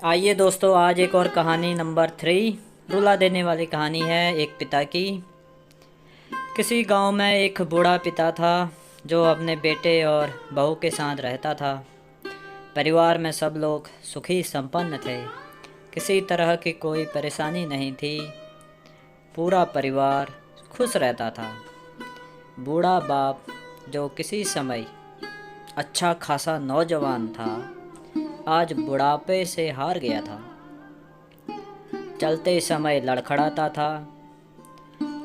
आइए दोस्तों, आज एक और कहानी नंबर 3 रुला देने वाली कहानी है एक पिता की। किसी गांव में एक बूढ़ा पिता था जो अपने बेटे और बहू के साथ रहता था। परिवार में सब लोग सुखी संपन्न थे। किसी तरह की कोई परेशानी नहीं थी। पूरा परिवार खुश रहता था। बूढ़ा बाप, जो किसी समय अच्छा खासा नौजवान था, आज बुढ़ापे से हार गया था। चलते समय लड़खड़ाता था।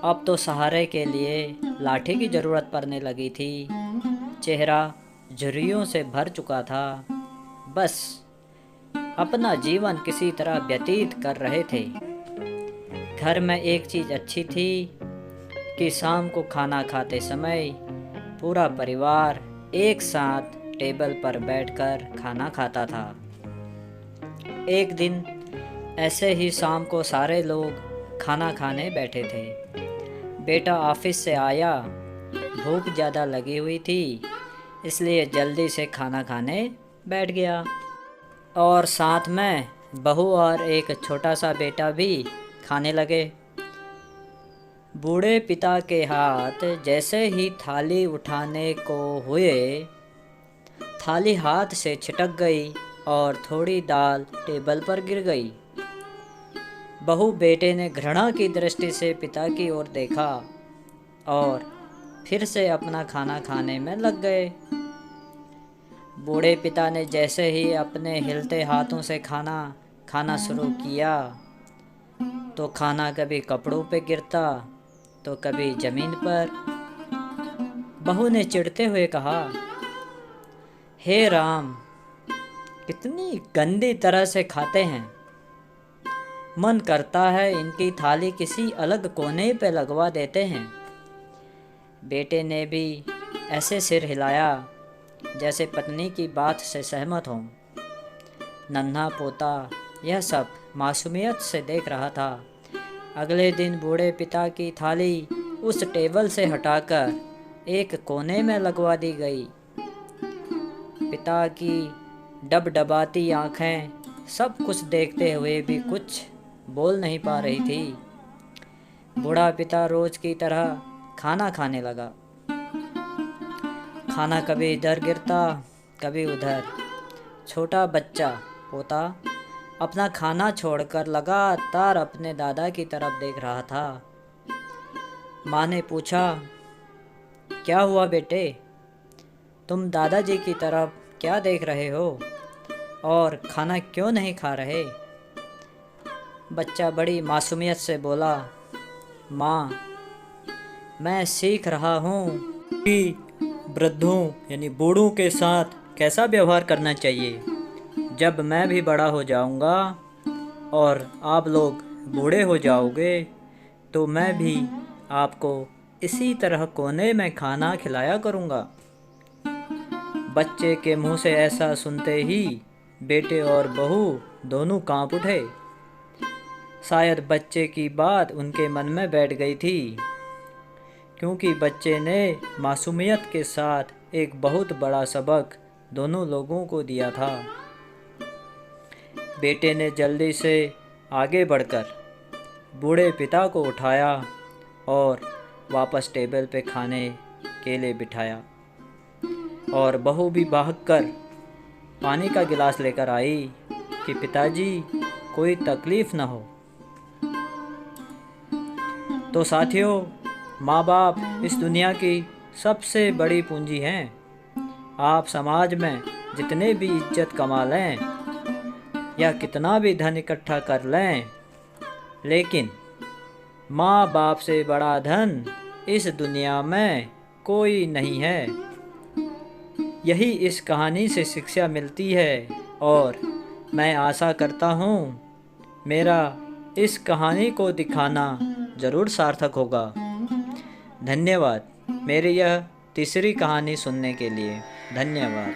अब तो सहारे के लिए लाठी की ज़रूरत पड़ने लगी थी। चेहरा झुर्रियों से भर चुका था। बस अपना जीवन किसी तरह व्यतीत कर रहे थे। घर में एक चीज़ अच्छी थी कि शाम को खाना खाते समय पूरा परिवार एक साथ टेबल पर बैठकर खाना खाता था। एक दिन ऐसे ही शाम को सारे लोग खाना खाने बैठे थे। बेटा ऑफिस से आया, भूख ज़्यादा लगी हुई थी, इसलिए जल्दी से खाना खाने बैठ गया। और साथ में बहू और एक छोटा सा बेटा भी खाने लगे। बूढ़े पिता के हाथ जैसे ही थाली उठाने को हुए, थाली हाथ से छिटक गई और थोड़ी दाल टेबल पर गिर गई। बहू बेटे ने घृणा की दृष्टि से पिता की ओर देखा और फिर से अपना खाना खाने में लग गए। बूढ़े पिता ने जैसे ही अपने हिलते हाथों से खाना खाना शुरू किया, तो खाना कभी कपड़ों पे गिरता तो कभी ज़मीन पर। बहू ने चिढ़ते हुए कहा, हे राम, कितनी गंदी तरह से खाते हैं। मन करता है इनकी थाली किसी अलग कोने पे लगवा देते हैं। बेटे ने भी ऐसे सिर हिलाया जैसे पत्नी की बात से सहमत हो। नन्हा पोता यह सब मासूमियत से देख रहा था। अगले दिन बूढ़े पिता की थाली उस टेबल से हटाकर एक कोने में लगवा दी गई। पिता की डबडबाती आंखें सब कुछ देखते हुए भी कुछ बोल नहीं पा रही थी। बूढ़ा पिता रोज की तरह खाना खाने लगा। खाना कभी इधर गिरता, कभी उधर। छोटा बच्चा पोता अपना खाना छोड़कर लगातार अपने दादा की तरफ देख रहा था। माँ ने पूछा, क्या हुआ बेटे, तुम दादाजी की तरफ क्या देख रहे हो और खाना क्यों नहीं खा रहे? बच्चा बड़ी मासूमियत से बोला, माँ, मैं सीख रहा हूँ कि वृद्धों यानी बूढ़ों के साथ कैसा व्यवहार करना चाहिए। जब मैं भी बड़ा हो जाऊँगा और आप लोग बूढ़े हो जाओगे, तो मैं भी आपको इसी तरह कोने में खाना खिलाया करूँगा। बच्चे के मुंह से ऐसा सुनते ही बेटे और बहू दोनों कांप उठे। शायद बच्चे की बात उनके मन में बैठ गई थी, क्योंकि बच्चे ने मासूमियत के साथ एक बहुत बड़ा सबक दोनों लोगों को दिया था। बेटे ने जल्दी से आगे बढ़कर बूढ़े पिता को उठाया और वापस टेबल पे खाने के लिए बिठाया। और बहू भी भागकर पानी का गिलास लेकर आई कि पिताजी कोई तकलीफ़ न हो। तो साथियों, माँ बाप इस दुनिया की सबसे बड़ी पूंजी हैं। आप समाज में जितने भी इज्जत कमा लें या कितना भी धन इकट्ठा कर लें, लेकिन माँ बाप से बड़ा धन इस दुनिया में कोई नहीं है। यही इस कहानी से शिक्षा मिलती है और मैं आशा करता हूँ मेरा इस कहानी को दिखाना ज़रूर सार्थक होगा। धन्यवाद मेरी यह तीसरी कहानी सुनने के लिए। धन्यवाद।